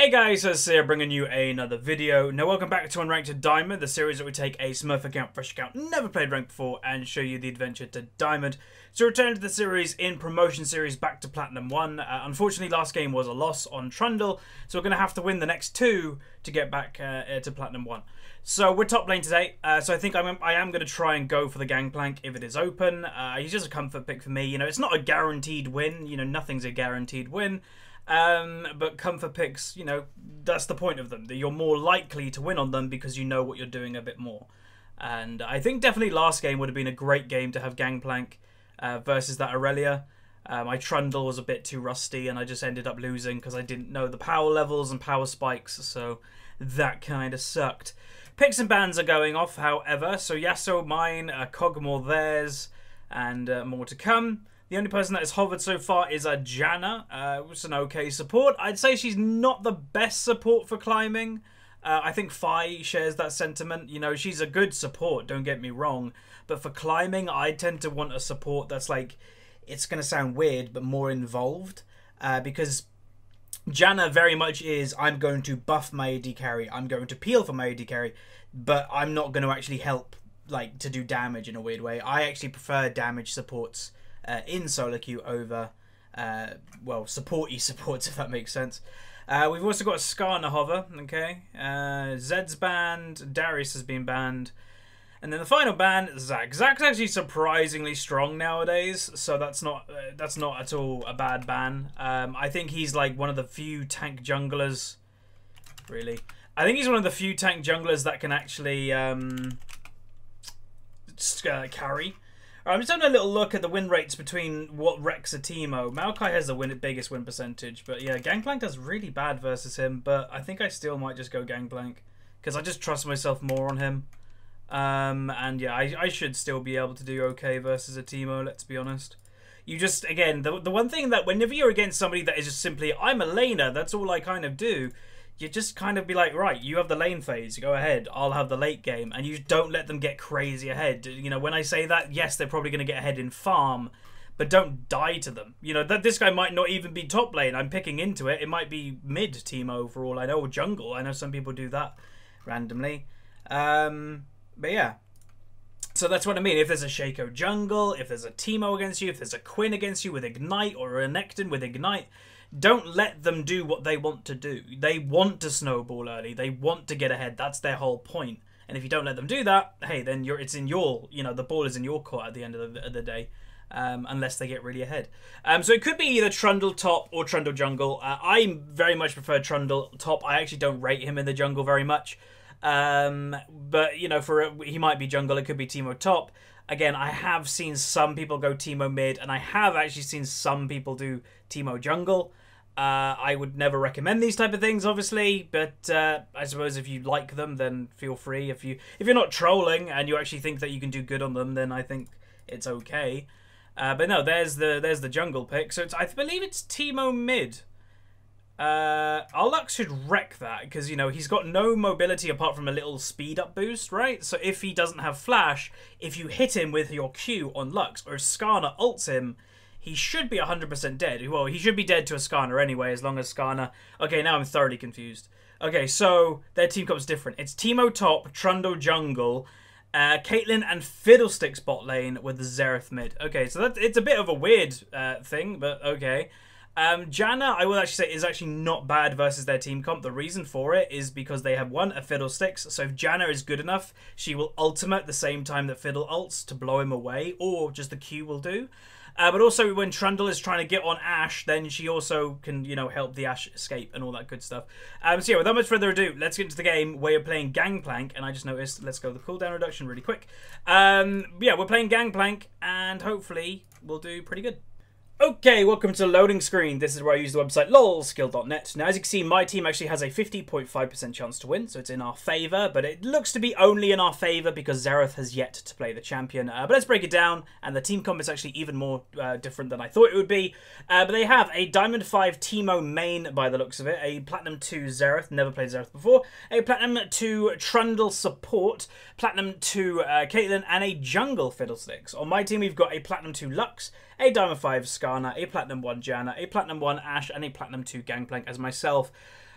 Hey guys, it's here bringing you another video. Now welcome back to Unranked Diamond, the series that we take a Smurf account, fresh account, never played ranked before, and show you the adventure to Diamond. So return to the series in Promotion Series back to Platinum 1. Unfortunately, last game was a loss on Trundle, so we're going to have to win the next two to get back to Platinum 1. So we're top lane today, so I think I am going to try and go for the Gangplank if it is open. He's just a comfort pick for me. You know, it's not a guaranteed win. You know, nothing's a guaranteed win. But comfort picks, you know, that's the point of them. That you're more likely to win on them because you know what you're doing a bit more. And I think definitely last game would have been a great game to have Gangplank versus that Aurelia. My Trundle was a bit too rusty and I just ended up losing because I didn't know the power levels and power spikes, so that kind of sucked. Picks and bans are going off, however, so Yasuo mine, Kog'Maw theirs, and more to come. The only person that has hovered so far is Janna, which is an okay support. I'd say she's not the best support for climbing. I think Fi shares that sentiment. You know, she's a good support, don't get me wrong. But for climbing, I tend to want a support that's like, it's going to sound weird, but more involved. Because Janna very much is, I'm going to buff my AD carry, I'm going to peel for my AD carry, but I'm not going to actually help, like, to do damage in a weird way. I actually prefer damage supports in solo queue over, well, supporty supports, if that makes sense. We've also got a Skarner hover, okay. Zed's banned, Darius has been banned. And then the final ban, Zac. Zac's actually surprisingly strong nowadays, so that's not at all a bad ban. I think he's like one of the few tank junglers, really. I think he's one of the few tank junglers that can actually carry. I'm just having a little look at the win rates between what wrecks a Teemo. Maokai has the biggest win percentage, but yeah, Gangplank does really bad versus him, but I think I still might just go Gangplank, because I just trust myself more on him. And yeah, I should still be able to do okay versus a Teemo, let's be honest. You just, again, the one thing that whenever you're against somebody that is just simply, I'm a laner, that's all I kind of do, you just kind of be like, right, you have the lane phase, go ahead, I'll have the late game, and you don't let them get crazy ahead. You know, when I say that, yes, they're probably going to get ahead in farm, but don't die to them. You know, that this guy might not even be top lane, I'm picking into it, it might be mid Teemo for all I know, or jungle, I know some people do that randomly. But yeah, so that's what I mean. If there's a Shaco jungle, if there's a Teemo against you, if there's a Quinn against you with Ignite, or a Nectin with Ignite, don't let them do what they want to do. They want to snowball early. They want to get ahead. That's their whole point. And if you don't let them do that, hey, then it's in your, you know, the ball is in your court at the end of the day. Unless they get really ahead. So it could be either Trundle top or Trundle jungle. I very much prefer Trundle top. I actually don't rate him in the jungle very much. But, you know, he might be jungle. It could be Teemo top. Again, I have seen some people go Teemo mid, and I have actually seen some people do Teemo jungle. I would never recommend these type of things, obviously, but I suppose if you like them, then feel free. If you're not trolling and you actually think that you can do good on them, then I think it's okay. But no, there's the jungle pick. So I believe it's Teemo mid. Our Lux should wreck that because, you know, he's got no mobility apart from a little speed up boost, right? So if he doesn't have flash, if you hit him with your Q on Lux, or if Skarner ults him, he should be 100% dead. Well, he should be dead to a Skarner anyway, as long as Skarner... Okay, now I'm thoroughly confused. Okay, so their team comp's different. It's Teemo top, Trundle jungle, Caitlyn and Fiddlesticks bot lane with the Xerath mid. Okay, so it's a bit of a weird thing, but okay. Janna, I will actually say, is actually not bad versus their team comp. The reason for it is because they have a Fiddlesticks. So if Janna is good enough, she will ultimate at the same time that Fiddle ults to blow him away, or just the Q will do. But also when Trundle is trying to get on Ashe, then she also can, you know, help the Ashe escape and all that good stuff. So yeah, without much further ado, let's get into the game where you're playing Gangplank. And I just noticed, let's go the cooldown reduction really quick. Yeah, we're playing Gangplank, and hopefully we'll do pretty good. Okay, welcome to the loading screen. This is where I use the website lolskill.net. Now, as you can see, my team actually has a 50.5% chance to win, so it's in our favour, but it looks to be only in our favour because Xerath has yet to play the champion. But let's break it down, and the team comp is actually even more different than I thought it would be. But they have a Diamond 5 Teemo main by the looks of it, a Platinum 2 Xerath, never played Xerath before, a Platinum 2 Trundle support, Platinum 2 Caitlyn, and a Jungle Fiddlesticks. On my team, we've got a Platinum 2 Lux, a Diamond 5 Skarner, a Platinum 1 Janna, a Platinum 1 Ashe, and a Platinum 2 Gangplank as myself.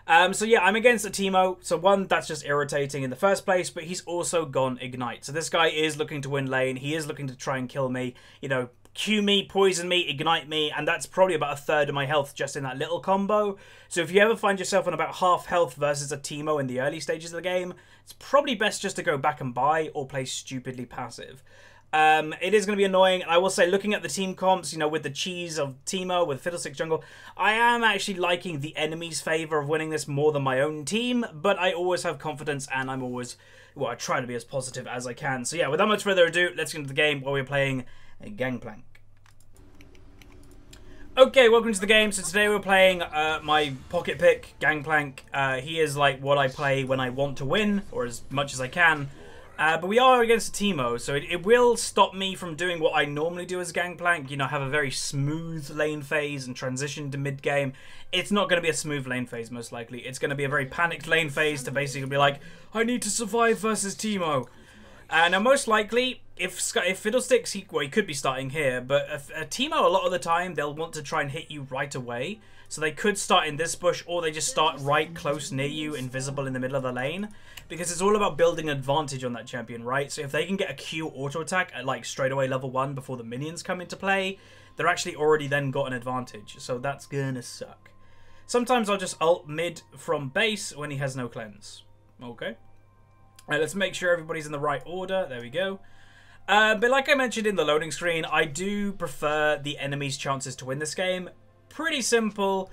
So yeah, I'm against a Teemo. So one, that's just irritating in the first place, but he's also gone Ignite. So this guy is looking to win lane. He is looking to try and kill me, you know, Q me, poison me, ignite me, and that's probably about a third of my health just in that little combo. So if you ever find yourself on about half health versus a Teemo in the early stages of the game, it's probably best just to go back and buy or play stupidly passive. It is going to be annoying. I will say, looking at the team comps, you know, with the cheese of Teemo, with Fiddlesticks Jungle, I am actually liking the enemy's favour of winning this more than my own team, but I always have confidence and I'm always, well, I try to be as positive as I can. So yeah, without much further ado, let's get into the game where we're playing Gangplank. Okay, welcome to the game. So today we're playing my pocket pick, Gangplank. He is like what I play when I want to win, or as much as I can. But we are against a Teemo, so it will stop me from doing what I normally do as Gangplank. You know, have a very smooth lane phase and transition to mid-game. It's not going to be a smooth lane phase, most likely. It's going to be a very panicked lane phase to basically be like, I need to survive versus Teemo. Now, most likely, if Fiddlesticks, he could be starting here, but a Teemo, a lot of the time, they'll want to try and hit you right away. So they could start in this bush, or they just start right close near you, invisible in the middle of the lane. Because it's all about building an advantage on that champion, right? So if they can get a Q auto attack at like straight away level 1 before the minions come into play, they're actually already then got an advantage. So that's gonna suck. Sometimes I'll just ult mid from base when he has no cleanse. Okay. Let's make sure everybody's in the right order. There we go. But like I mentioned in the loading screen, I do prefer the enemy's chances to win this game. Pretty simple.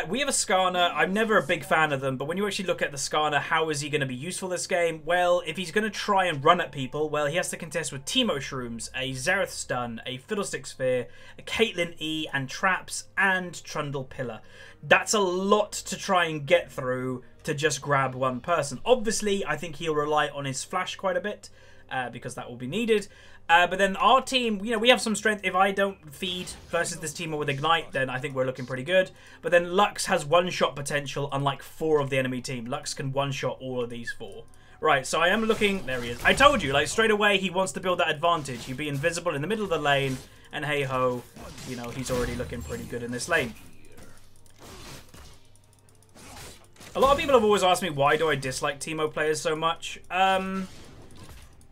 We have a Skarner. I'm never a big fan of them, but when you actually look at the Skarner, how is he going to be useful this game? Well, if he's going to try and run at people, well, he has to contest with Teemo Shrooms, a Xerath Stun, a Fiddlestick Sphere, a Caitlyn E, and Traps, and Trundle Pillar. That's a lot to try and get through to just grab one person. Obviously, I think he'll rely on his flash quite a bit, because that will be needed. But then our team, you know, we have some strength. If I don't feed versus this team with Ignite, then I think we're looking pretty good. But then Lux has one-shot potential, unlike 4 of the enemy team. Lux can one-shot all of these 4. Right, so I am looking... There he is. I told you, like, straight away, he wants to build that advantage. He'd be invisible in the middle of the lane, and hey-ho, you know, he's already looking pretty good in this lane. A lot of people have always asked me, why do I dislike Teemo players so much?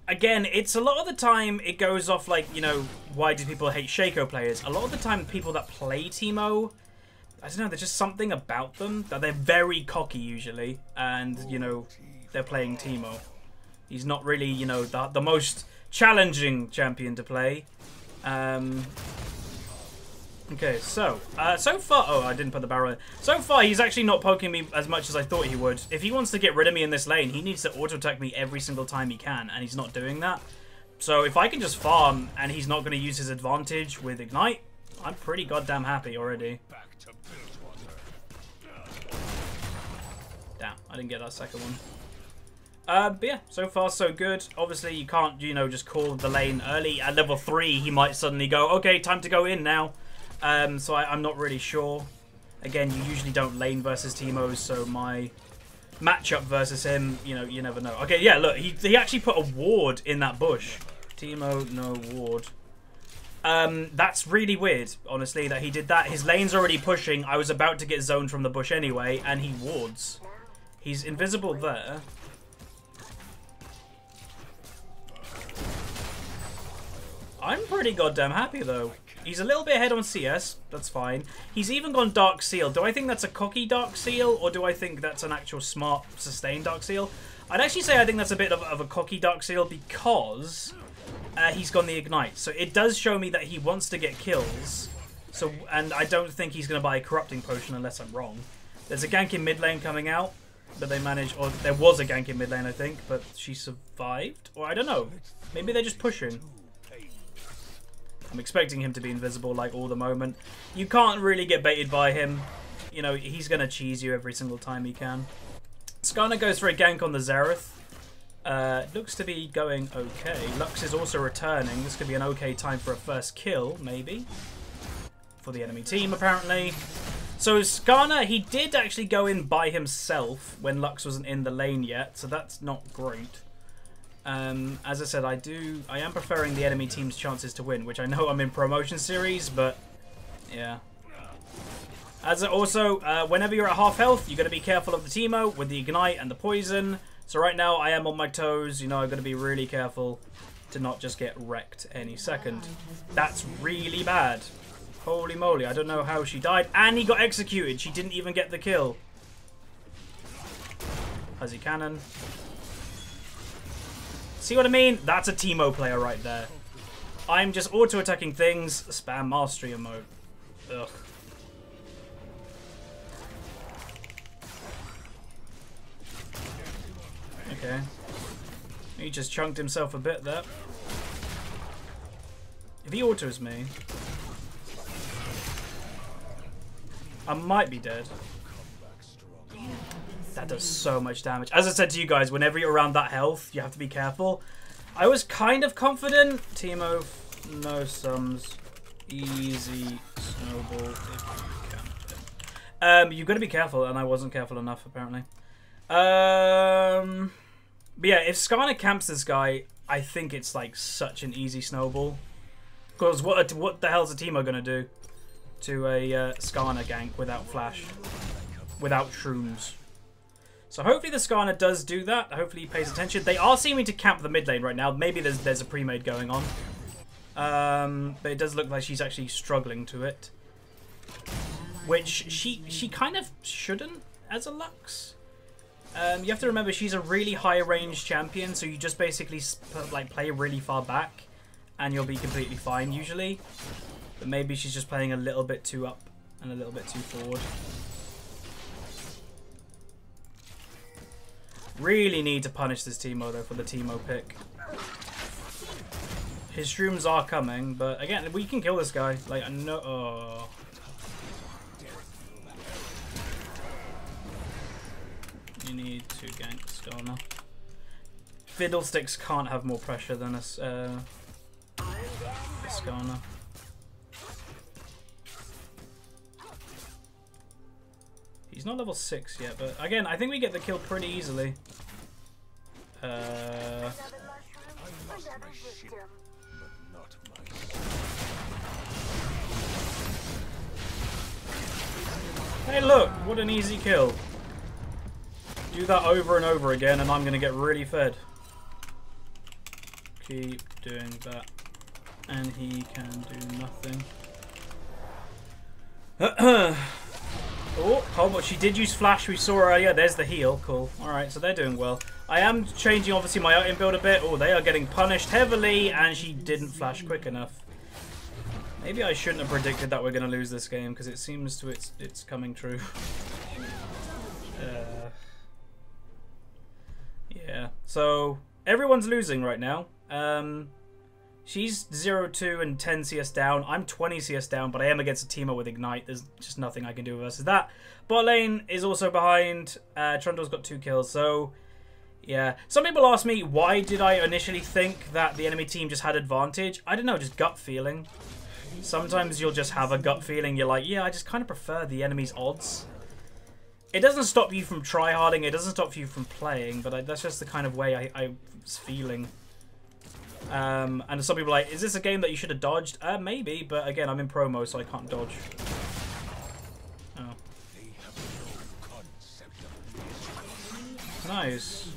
Again, it's a lot of the time it goes off like, you know, why do people hate Shaco players? A lot of the time people that play Teemo, I don't know, there's just something about them that they're very cocky usually. And, you know, they're playing Teemo. He's not really, you know, the most challenging champion to play. Okay, so far... Oh, I didn't put the barrel in. So far, he's actually not poking me as much as I thought he would. If he wants to get rid of me in this lane, he needs to auto-attack me every single time he can, and he's not doing that. So if I can just farm, and he's not going to use his advantage with Ignite, I'm pretty goddamn happy already. Damn, I didn't get that second one. But yeah, so far so good. Obviously, you can't, you know, just call the lane early. At level 3, he might suddenly go, okay, time to go in now. So I'm not really sure. Again, you usually don't lane versus Teemos, so my matchup versus him, you know, you never know. Okay, yeah, look, he actually put a ward in that bush. Teemo, no ward. That's really weird, honestly, that he did that. His lane's already pushing. I was about to get zoned from the bush anyway, and he wards. He's invisible there. I'm pretty goddamn happy, though. He's a little bit ahead on CS. That's fine. He's even gone Dark Seal. Do I think that's a cocky Dark Seal, or do I think that's an actual smart, sustained Dark Seal? I'd actually say I think that's a bit of a cocky Dark Seal because he's gone the Ignite. So it does show me that he wants to get kills. So, and I don't think he's going to buy a Corrupting Potion unless I'm wrong. There's a gank in mid lane coming out, but they managed... Or there was a gank in mid lane, I think, but she survived? Or I don't know. Maybe they're just pushing. I'm expecting him to be invisible like all the moment. You can't really get baited by him. You know, he's going to cheese you every single time he can. Skarner goes for a gank on the Xerath. Looks to be going okay. Lux is also returning. This could be an okay time for a first kill, maybe. For the enemy team, apparently. So Skarner, he did actually go in by himself when Lux wasn't in the lane yet. So that's not great. As I said, I am preferring the enemy team's chances to win, which I know I'm in promotion series, but yeah. Whenever you're at half health, you got to be careful of the Teemo with the ignite and the poison. So right now, I am on my toes. You know, I've got to be really careful to not just get wrecked any second. That's really bad. Holy moly, I don't know how she died. And he got executed. She didn't even get the kill. Huzzy cannon. See what I mean? That's a Teemo player right there. I'm just auto-attacking things. Spam mastery emote. Ugh. Okay. He just chunked himself a bit there. If he autos me, I might be dead. That does so much damage. As I said to you guys, whenever you're around that health, you have to be careful. I was kind of confident. Teemo, no sums. Easy snowball if you can. You've got to be careful, and I wasn't careful enough, apparently. But yeah, if Skarner camps this guy, I think it's like such an easy snowball. Because what the hell's a Teemo going to do to a Skarner gank without flash? Without shrooms? So hopefully the Skarner does do that. Hopefully he pays attention. They are seeming to camp the mid lane right now. Maybe there's a pre-made going on. But it does look like she's actually struggling to it. Which she kind of shouldn't as a Lux. You have to remember she's a really high range champion. So you just basically play really far back. And you'll be completely fine usually. But maybe she's just playing a little bit too up and a little bit too forward. Really need to punish this Teemo though for the Teemo pick. His shrooms are coming, but again, we can kill this guy. Like, I know. Oh. You need to gank Skarner. Fiddlesticks can't have more pressure than us. Skarner. He's not level 6 yet, but again, I think we get the kill pretty easily. Hey look, what an easy kill. Do that over and over again and I'm going to get really fed. Keep doing that. And he can do nothing. Oh, but she did use flash. We saw earlier. There's the heal. Cool. Alright, so they're doing well. I am changing, obviously, my item build a bit. Oh, they are getting punished heavily, and she didn't flash quick enough. Maybe I shouldn't have predicted that we're going to lose this game, because it seems to it's coming true. Yeah. So, everyone's losing right now. She's 0-2 and 10 CS down. I'm 20 CS down, but I am against a Teemo with Ignite. There's just nothing I can do versus that. Bot lane is also behind. Trundle's got 2 kills, so yeah. Some people ask me, why did I initially think that the enemy team just had advantage? I don't know, just gut feeling. Sometimes you'll just have a gut feeling. You're like, yeah, I just kind of prefer the enemy's odds. It doesn't stop you from tryharding. It doesn't stop you from playing, but that's just the kind of way I was feeling. And some people are like, is this a game that you should have dodged? Maybe, but again, I'm in promo, so I can't dodge. Oh. Nice.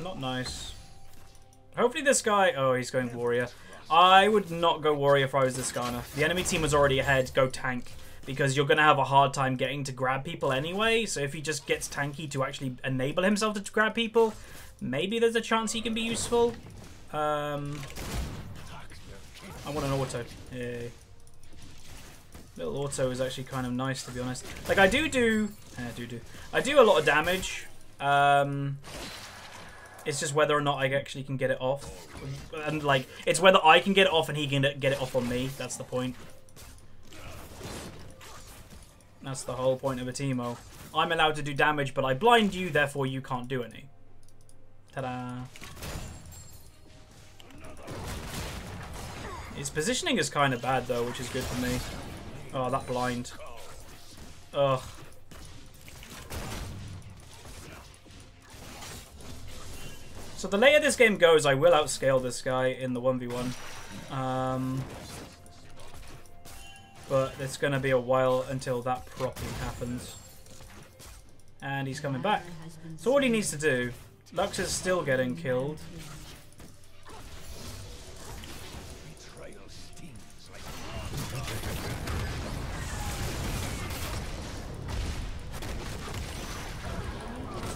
Not nice. Hopefully this guy... Oh, he's going warrior. I would not go warrior if I was this Skarner. The enemy team was already ahead. Go tank. Because you're going to have a hard time getting to grab people anyway. So if he just gets tanky to actually enable himself to grab people... Maybe there's a chance he can be useful. I want an auto. Yeah. Little auto is actually kind of nice, to be honest. Like, I do a lot of damage. It's just whether or not I actually can get it off. And, like, it's whether I can get it off and he can get it off on me. That's the point. That's the whole point of a Teemo. I'm allowed to do damage, but I blind you, therefore you can't do any. Ta-da. His positioning is kind of bad, though, which is good for me. Oh, that blind. Ugh. So the later this game goes, I will outscale this guy in the 1v1. but it's going to be a while until that properly happens. And he's coming back. So all he needs to do, Lux is still getting killed.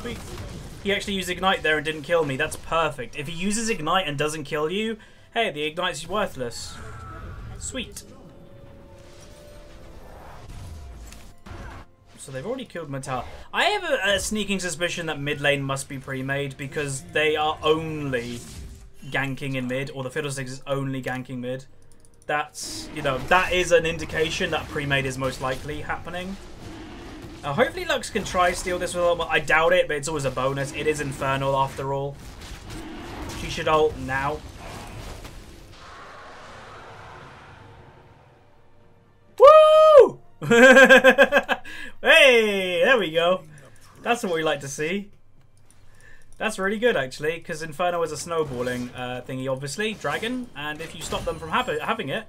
Sweet. He actually used Ignite there and didn't kill me. That's perfect. If he uses Ignite and doesn't kill you, hey, the Ignite's worthless. Sweet. So they've already killed Metal. I have a sneaking suspicion that mid lane must be pre-made because they are only ganking in mid, or the Fiddlesticks is only ganking mid. That's, you know, that is an indication that pre-made is most likely happening. Hopefully Lux can try steal this with a little. I doubt it, but it's always a bonus. It is Infernal after all. She should ult now. Woo! Hey, there we go. That's what we like to see. That's really good, actually, because Inferno is a snowballing thingy, obviously, dragon, and if you stop them from having it,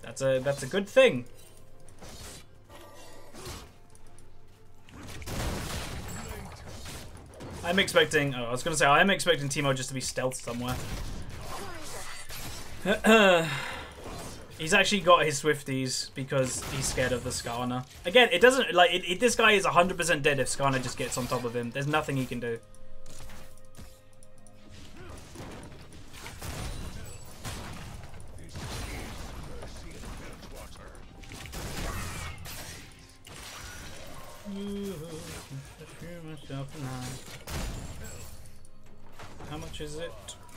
that's a good thing. I'm expecting. Oh, I was gonna say I am expecting Teemo just to be stealth somewhere. He's actually got his Swifties because he's scared of the Skarner. Again, it doesn't like this guy is 100% dead if Skarner just gets on top of him. There's nothing he can do. How much is it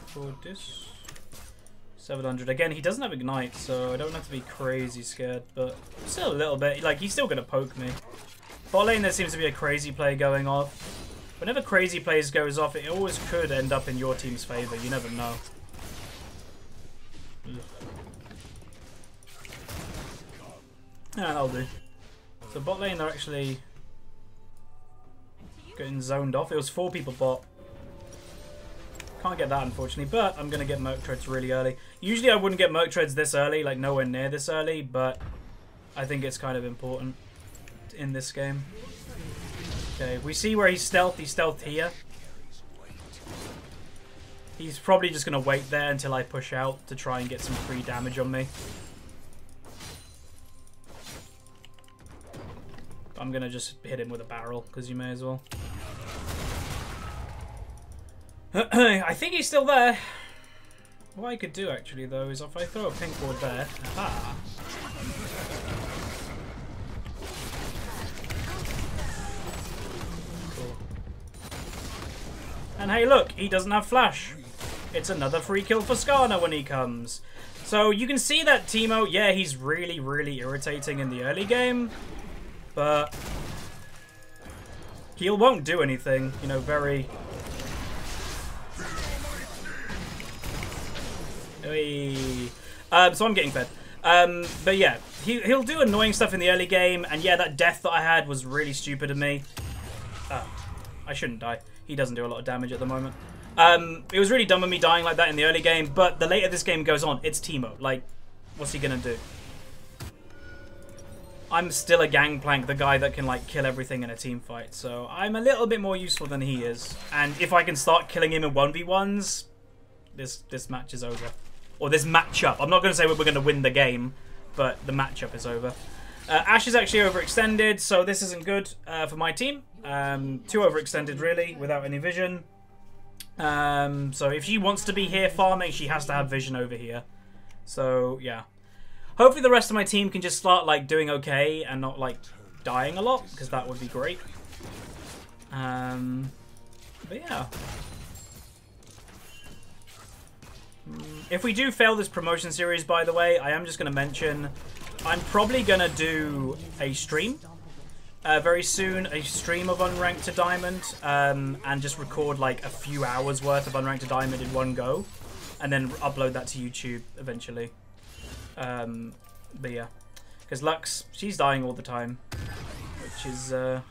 for this? 700. Again, he doesn't have Ignite, so I don't have to be crazy scared, but still a little bit. Like, he's still going to poke me. Bot lane, there seems to be a crazy play going off. Whenever crazy plays goes off, it always could end up in your team's favor. You never know. Yeah, that'll do. So bot lane, they're actually getting zoned off. It was 4 people bot. Can't get that, unfortunately, but I'm going to get Merc Treads really early. Usually I wouldn't get Merc Treads this early, like nowhere near this early, but I think it's kind of important in this game. Okay, we see where he's stealthed. He's stealthed here. He's probably just going to wait there until I push out to try and get some free damage on me. I'm going to just hit him with a barrel, because you may as well. I think he's still there. What I could do actually though is if I throw a pink ward there. Aha. Cool. And hey look, he doesn't have flash. It's another free kill for Skarner when he comes. So you can see that Teemo, yeah, he's really, really irritating in the early game. But heal won't do anything, you know, very... So I'm getting fed. But yeah, he'll do annoying stuff in the early game, and yeah, that death that I had was really stupid of me. I shouldn't die. He doesn't do a lot of damage at the moment. It was really dumb of me dying like that in the early game, but the later this game goes on, it's Teemo. Like, what's he gonna do? I'm still a Gangplank, the guy that can like kill everything in a team fight, so I'm a little bit more useful than he is. And if I can start killing him in 1v1s, this match is over. Or this matchup. I'm not going to say we're going to win the game, but the matchup is over. Ashe is actually overextended, so this isn't good for my team. Too overextended, really, without any vision. So if she wants to be here farming, she has to have vision over here. So, yeah. Hopefully the rest of my team can just start, like, doing okay and not, like, dying a lot, because that would be great. But, yeah. If we do fail this promotion series, by the way, I am just going to mention I'm probably going to do a stream very soon, a stream of Unranked to Diamond, and just record like a few hours worth of Unranked to Diamond in one go, and then upload that to YouTube eventually. But yeah, because Lux, she's dying all the time, which is not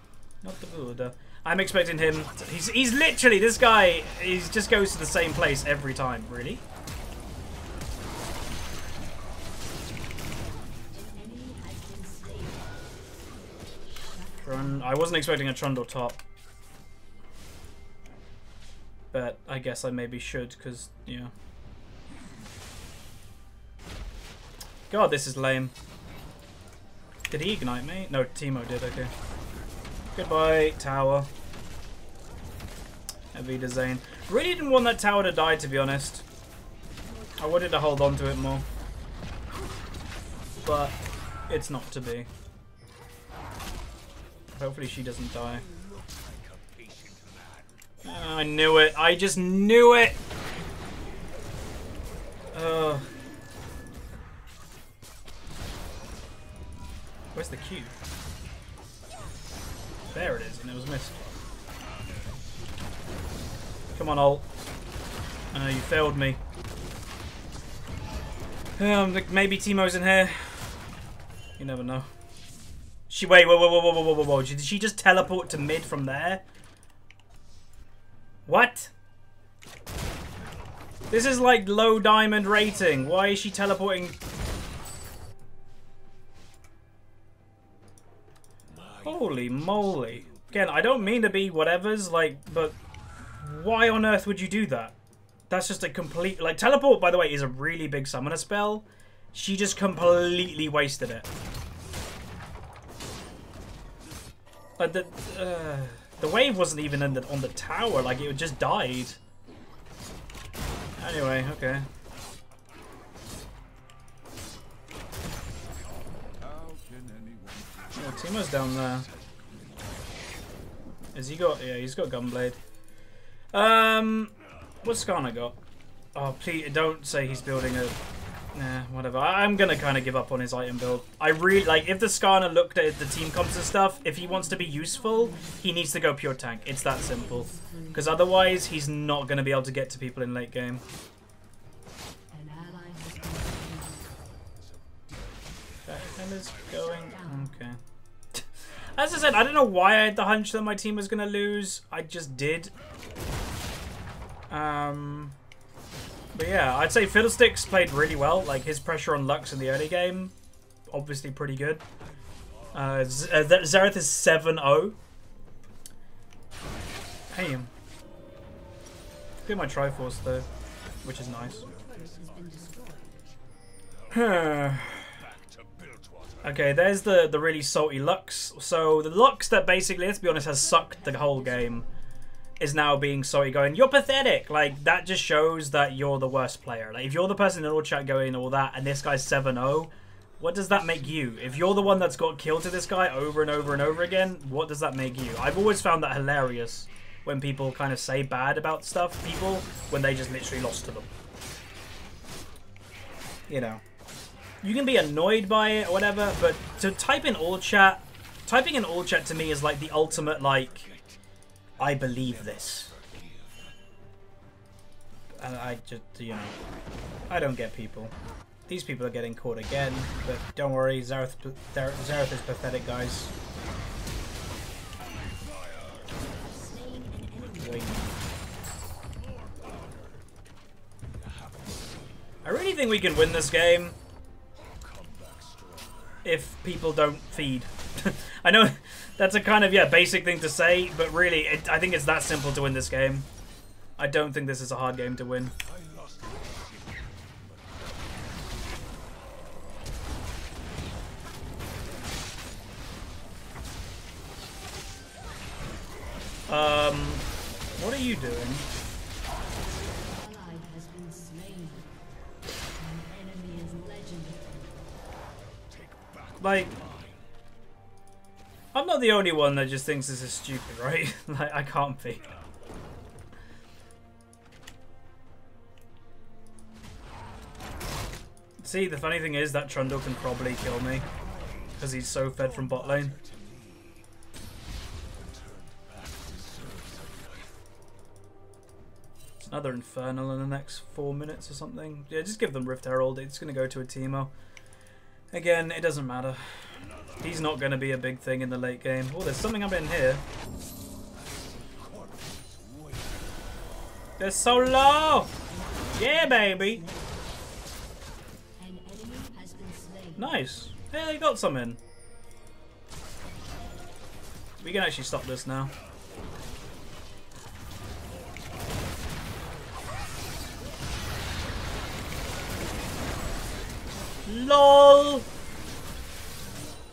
the good. I'm expecting him to, he's literally, this guy, he just goes to the same place every time, really. I wasn't expecting a Trundle top. But I guess I maybe should, because, yeah. God, this is lame. Did he ignite me? No, Teemo did, okay. Goodbye, tower. Avida Zane. Really didn't want that tower to die, to be honest. I wanted to hold on to it more. But it's not to be. Hopefully she doesn't die. I knew it. I just knew it. Where's the Q? There it is, and it was missed. Come on, ult. You failed me. Maybe Teemo's in here. You never know. Wait, whoa. Did she just teleport to mid from there? What? This is like low diamond rating. Why is she teleporting? Holy moly. Again, I don't mean to be whatever's, like, but why on earth would you do that? That's just a complete... Like, teleport, by the way, is a really big summoner spell. She just completely wasted it. Like, the wave wasn't even on the tower. Like, it just died. Anyway, okay. Oh, Teemo's down there. Has he got... Yeah, he's got Gunblade. What's Skarner got? Oh, please, don't say he's building a... Nah, whatever. I'm gonna kind of give up on his item build. I really... Like, if the Skarner looked at the team comps and stuff, if he wants to be useful, he needs to go pure tank. It's that simple. Because otherwise, he's not gonna be able to get to people in late game. That hell is going... Okay. As I said, I don't know why I had the hunch that my team was going to lose. I just did. But yeah, I'd say Fiddlesticks played really well. Like, his pressure on Lux in the early game, obviously pretty good. Xerath is 7-0. Damn. Get my Triforce though, which is nice. Okay, there's the really salty Lux. So the Lux that basically, let's be honest, has sucked the whole game, is now being salty, going, you're pathetic. Like, that just shows that you're the worst player. Like, if you're the person in all chat going all that, and this guy's 7-0, what does that make you? If you're the one that's got killed to this guy over and over and over again, what does that make you? I've always found that hilarious when people kind of say bad about people when they just literally lost to them. You know. You can be annoyed by it or whatever, but to type in all chat, typing in all chat to me is like the ultimate, like, I believe this. And I just, you know, I don't get people. These people are getting caught again, but don't worry, Xerath is pathetic, guys. Wait. I really think we can win this game if people don't feed. I know that's a kind of, yeah, basic thing to say, but really, I think it's that simple to win this game. I don't think this is a hard game to win. What are you doing? Like, I'm not the only one that just thinks this is stupid, right? Like, I can't be. See, the funny thing is that Trundle can probably kill me because he's so fed from bot lane. Another Infernal in the next 4 minutes or something. Yeah, just give them Rift Herald. It's going to go to a Teemo. Again, it doesn't matter. He's not going to be a big thing in the late game. Oh, there's something up in here. They're so low! Yeah, baby! Nice. Yeah, they got some in. We can actually stop this now. LOL!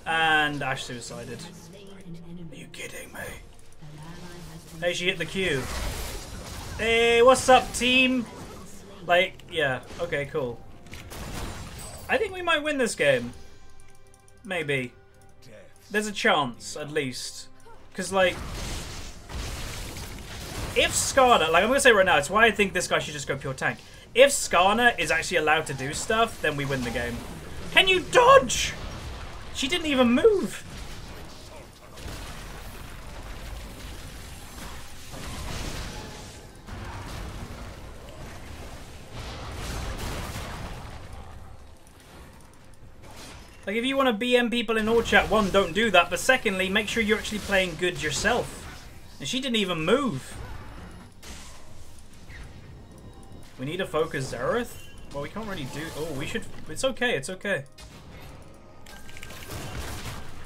And Ashe suicided. Are you kidding me? Hey, she hit the Q. Hey, what's up, team? Like, yeah. Okay, cool. I think we might win this game. Maybe. There's a chance, at least. Because, like, if Skarner, like, I'm going to say right now, it's why I think this guy should just go pure tank. If Skarner is actually allowed to do stuff, then we win the game. Can you dodge? She didn't even move. Like, if you want to BM people in all chat, one, don't do that, but secondly, make sure you're actually playing good yourself. And she didn't even move. We need to focus Xerath? Well, we can't really do... Oh, we should... It's okay, it's okay.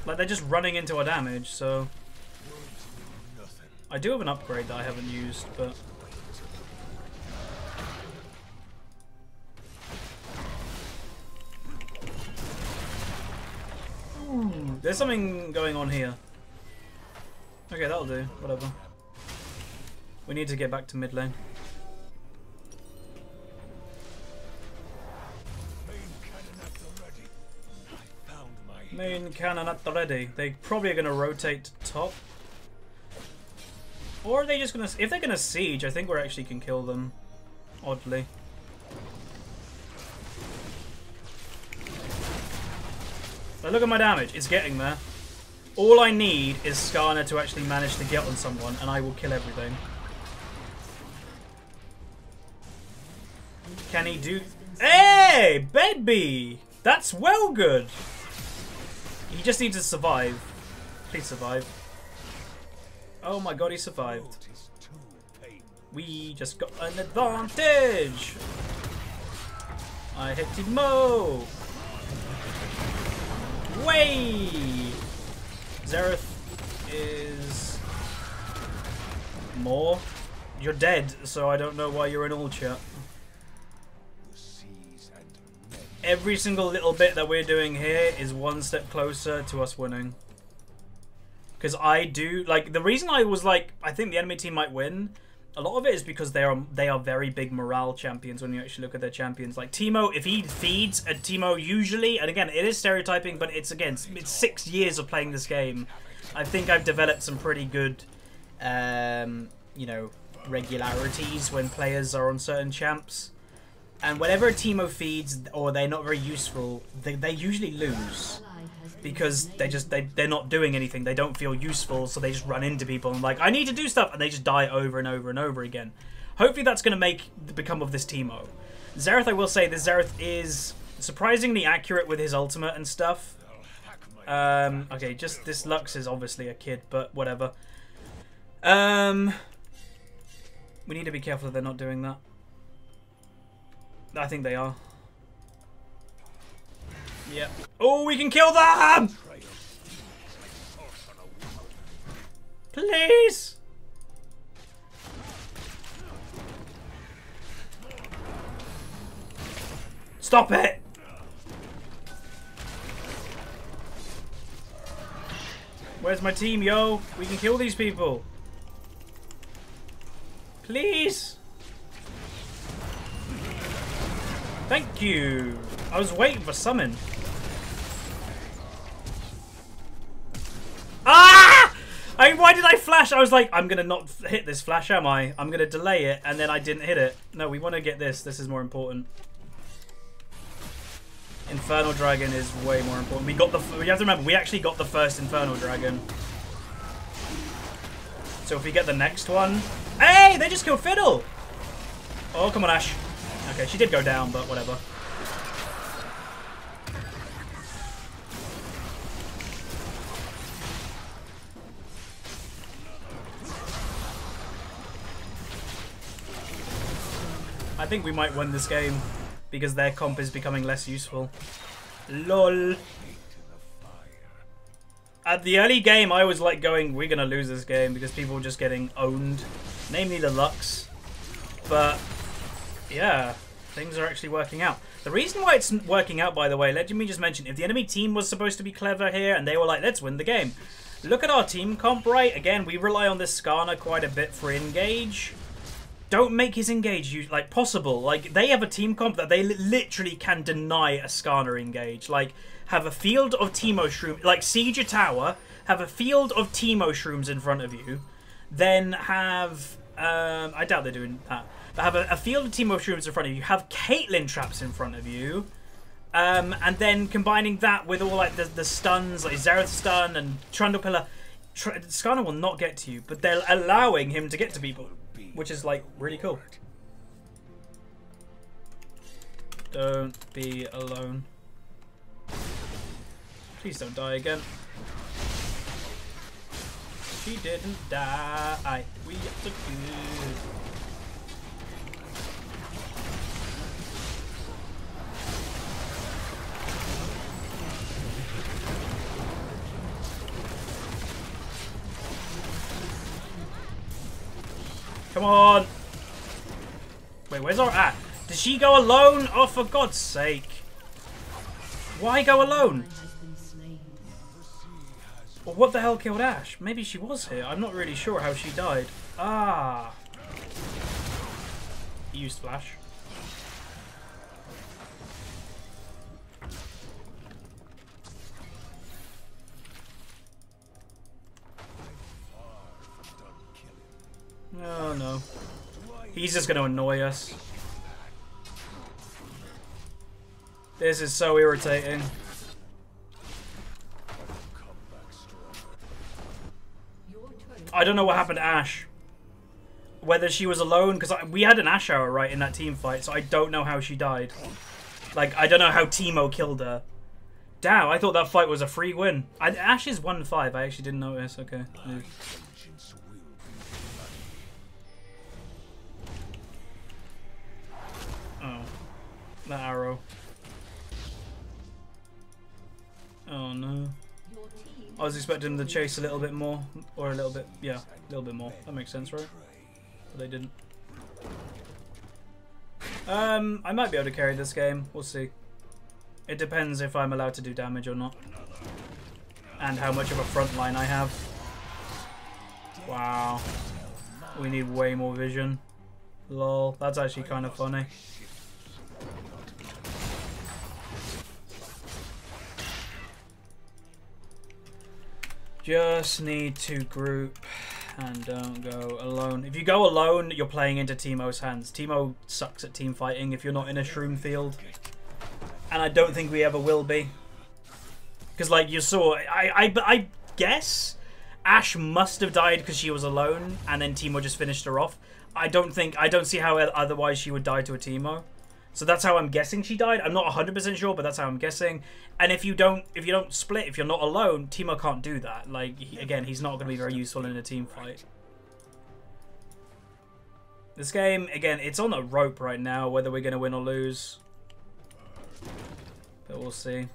Like, they're just running into our damage, so... I do have an upgrade that I haven't used, but... Ooh, there's something going on here. Okay, that'll do. Whatever. We need to get back to mid lane. Main cannon at the ready. They probably are going to rotate to top. Or are they just going to... If they're going to siege, I think we actually can kill them. Oddly. But look at my damage. It's getting there. All I need is Skarner to actually manage to get on someone, and I will kill everything. Can he do... Hey, baby! That's well good! He just needs to survive. Please survive. Oh my god, he survived. We just got an advantage! I hit Timo! Way! Xerath is... more? You're dead, so I don't know why you're in all chat. Every single little bit that we're doing here is one step closer to us winning. Because I do... Like, the reason I was like, I think the enemy team might win, a lot of it is because they are very big morale champions when you actually look at their champions. Like, Teemo, if he feeds a Teemo usually, and again, it is stereotyping, but it's, again, it's 6 years of playing this game. I think I've developed some pretty good, you know, regularities when players are on certain champs. And whenever a Teemo feeds, or they're not very useful, they usually lose. Because they're not doing anything, they don't feel useful, so they just run into people and like, I need to do stuff, and they just die over and over and over again. Hopefully that's going to become of this Teemo. Xerath, I will say, this Xerath is surprisingly accurate with his ultimate and stuff. Okay, just this Lux is obviously a kid, but whatever. We need to be careful that they're not doing that. I think they are. Yeah. Oh, we can kill them! Please! Stop it! Where's my team, yo? We can kill these people. Please! Thank you. I was waiting for summon. Ah! Why did I flash? I was like, I'm gonna not hit this flash, am I? I'm gonna delay it, and then I didn't hit it. No, we want to get this. This is more important. Infernal Dragon is way more important. We got the. You have to remember, we actually got the first Infernal Dragon. So if we get the next one, hey, they just killed Fiddle. Oh, come on, Ashe. Okay, she did go down, but whatever. I think we might win this game because their comp is becoming less useful. LOL. At the early game, I was like going, we're going to lose this game because people were just getting owned. Namely the Lux. But, yeah, things are actually working out. The reason why it's working out, by the way, let me just mention, if the enemy team was supposed to be clever here and they were like, let's win the game. Look at our team comp, right? Again, we rely on this Skarner quite a bit for engage. Don't make his engage like possible. Like, they have a team comp that they literally can deny a Skarner engage. Like, have a field of Teemo Shrooms, like siege a tower, have a field of Teemo Shrooms in front of you, then have, I doubt they're doing that, but have a field of Teemo Shrooms in front of you, have Caitlyn traps in front of you, and then combining that with all like the stuns, like Xerath stun and Trundle Pillar, Skarner will not get to you, but they're allowing him to get to people, which is like really cool. Don't be alone. Please don't die again. She didn't die. We are so good. Come on. Wait, where's our Ash? Did she go alone? Oh, for God's sake. Why go alone? Well, what the hell killed Ash? Maybe she was here. I'm not really sure how she died. Ah. He used flash. Oh no. He's just going to annoy us. This is so irritating. I don't know what happened to Ash. Whether she was alone, because we had an Ash hour right in that team fight, so I don't know how she died. Like, I don't know how Teemo killed her. Damn, I thought that fight was a free win. Ash is 1-5, I actually didn't notice. Okay. Yeah. Oh. That arrow. Oh no. I was expecting them to chase a little bit more. Or a little bit, yeah, a little bit more. That makes sense, right? But they didn't. I might be able to carry this game. We'll see. It depends if I'm allowed to do damage or not. And how much of a front line I have. Wow. We need way more vision. Lol. That's actually kind of funny. Just need to group and don't go alone. If you go alone, you're playing into Teemo's hands. Teemo sucks at team fighting if you're not in a shroom field. And I don't think we ever will be. Because like you saw, I guess Ash must have died because she was alone and then Teemo just finished her off. I don't see how otherwise she would die to a Teemo. So that's how I'm guessing she died. I'm not 100% sure, but that's how I'm guessing. And if you don't split, if you're not alone, Teemo can't do that. Like, again, he's not going to be very useful in a team fight. This game, again, it's on a rope right now, whether we're going to win or lose. But we'll see.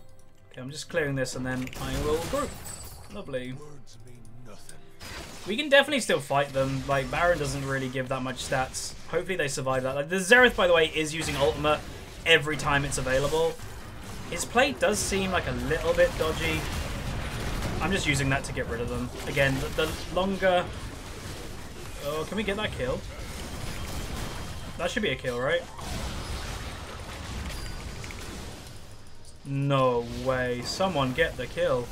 Okay, I'm just clearing this and then I will group. Lovely. We can definitely still fight them. Like, Baron doesn't really give that much stats. Hopefully they survive that. Like, the Xerath, by the way, is using ultimate every time it's available. His play does seem like a little bit dodgy. I'm just using that to get rid of them. Again, the longer... Oh, can we get that kill? That should be a kill, right? No way. Someone get the kill.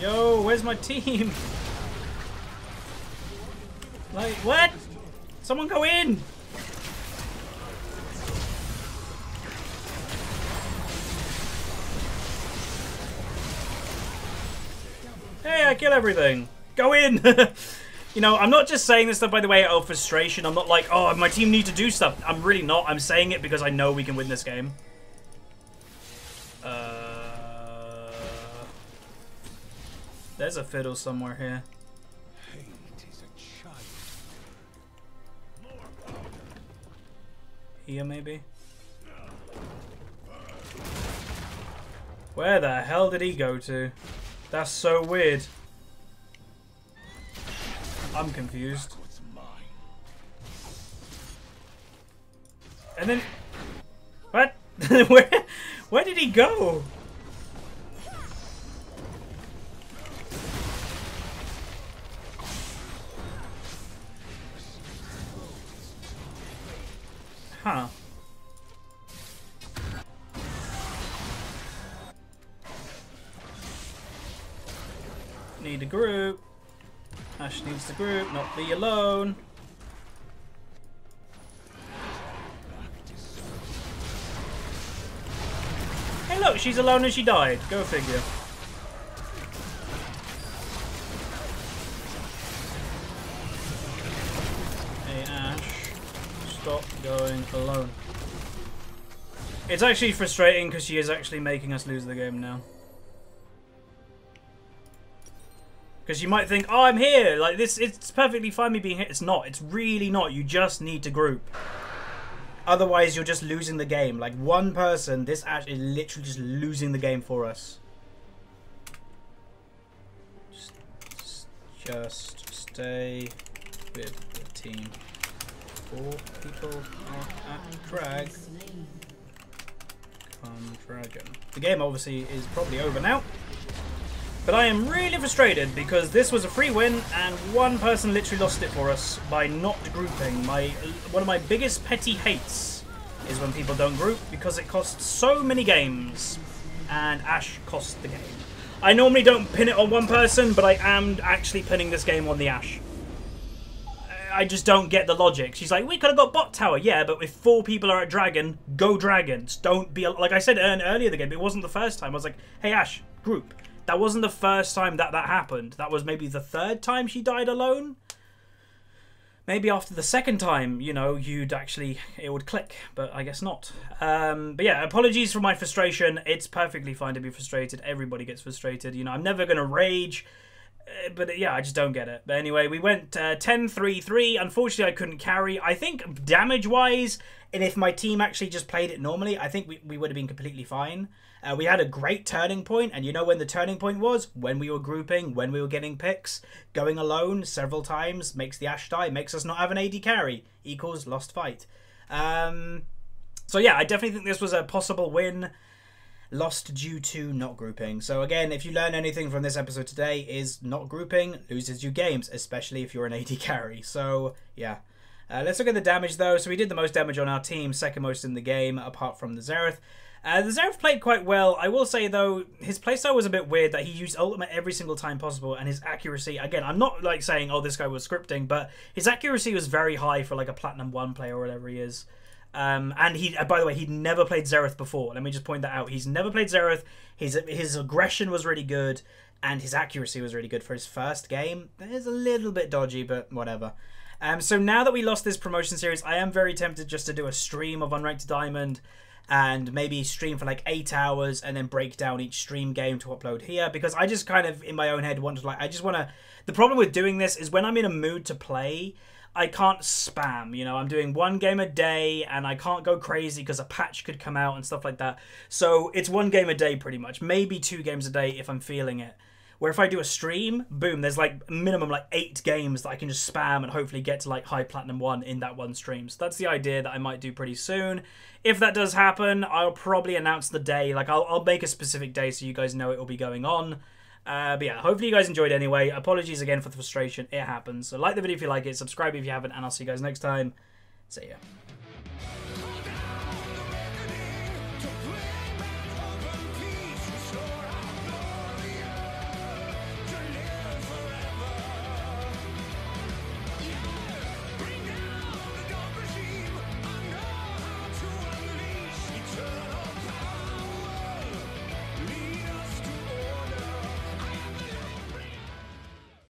Yo, where's my team? Like, what? Someone go in! Hey, I kill everything. Go in! You know, I'm not just saying this stuff, by the way, out of frustration. I'm not like, oh, my team need to do stuff. I'm really not. I'm saying it because I know we can win this game. There's a fiddle somewhere here. Here, maybe? Where the hell did he go to? That's so weird. I'm confused. And then... What? Where did he go? Huh. Need a group. Ash needs the group, not be alone. Hey look, she's alone and she died. Go figure. Hey Ash, stop going alone. It's actually frustrating because she is actually making us lose the game now. Because you might think, oh, I'm here. Like this, it's perfectly fine me being here. It's not. It's really not. You just need to group. Otherwise, you're just losing the game. Like one person, this Ash is literally just losing the game for us. Just stay with the team. 4 people are at drag. Come dragon. The game obviously is probably over now. But I am really frustrated because this was a free win and one person literally lost it for us by not grouping. One of my biggest petty hates is when people don't group because it costs so many games and Ash cost the game. I normally don't pin it on one person, but I am actually pinning this game on the Ash. I just don't get the logic. She's like, we could have got bot tower. Yeah, but if 4 people are at dragon, go dragons. Don't be... Like I said earlier in the game, it wasn't the first time. I was like, hey Ash, group. That wasn't the first time that happened. That was maybe the 3rd time she died alone. Maybe after the 2nd time, you know, it would click, but I guess not. But yeah, apologies for my frustration. It's perfectly fine to be frustrated. Everybody gets frustrated. You know, I'm never going to rage, but yeah, I just don't get it. But anyway, we went 10-3-3. Unfortunately, I couldn't carry. I think damage-wise, and if my team actually just played it normally, I think we would have been completely fine. We had a great turning point, and you know when the turning point was? When we were grouping, when we were getting picks. Going alone several times makes the Ash die, makes us not have an AD carry, equals lost fight. So yeah, I definitely think this was a possible win, lost due to not grouping. So again, if you learn anything from this episode today, is not grouping loses you games, especially if you're an AD carry. So yeah. Let's look at the damage though. So we did the most damage on our team, 2nd most in the game, apart from the Xerath. The Xerath played quite well. I will say, though, his playstyle was a bit weird that he used ultimate every single time possible, and his accuracy, again, I'm not like saying, oh, this guy was scripting, but his accuracy was very high for like a Platinum 1 player or whatever he is. And he, by the way, he'd never played Xerath before. Let me just point that out. He's never played Xerath. His aggression was really good, and his accuracy was really good for his first game. It's a little bit dodgy, but whatever. So now that we lost this promotion series, I am very tempted just to do a stream of Unranked Diamond, and maybe stream for like 8 hours and then break down each stream game to upload here, because I just kind of in my own head wanted, like, I just want to, the problem with doing this is when I'm in a mood to play, I can't spam, you know, I'm doing 1 game a day and I can't go crazy because a patch could come out and stuff like that. So it's 1 game a day pretty much, maybe 2 games a day if I'm feeling it. Where if I do a stream, boom, there's like minimum like 8 games that I can just spam and hopefully get to like high Platinum 1 in that 1 stream. So that's the idea that I might do pretty soon. If that does happen, I'll probably announce the day. Like I'll make a specific day so you guys know it will be going on. But yeah, hopefully you guys enjoyed anyway. Apologies again for the frustration. It happens. So like the video if you like it, subscribe if you haven't, and I'll see you guys next time. See ya.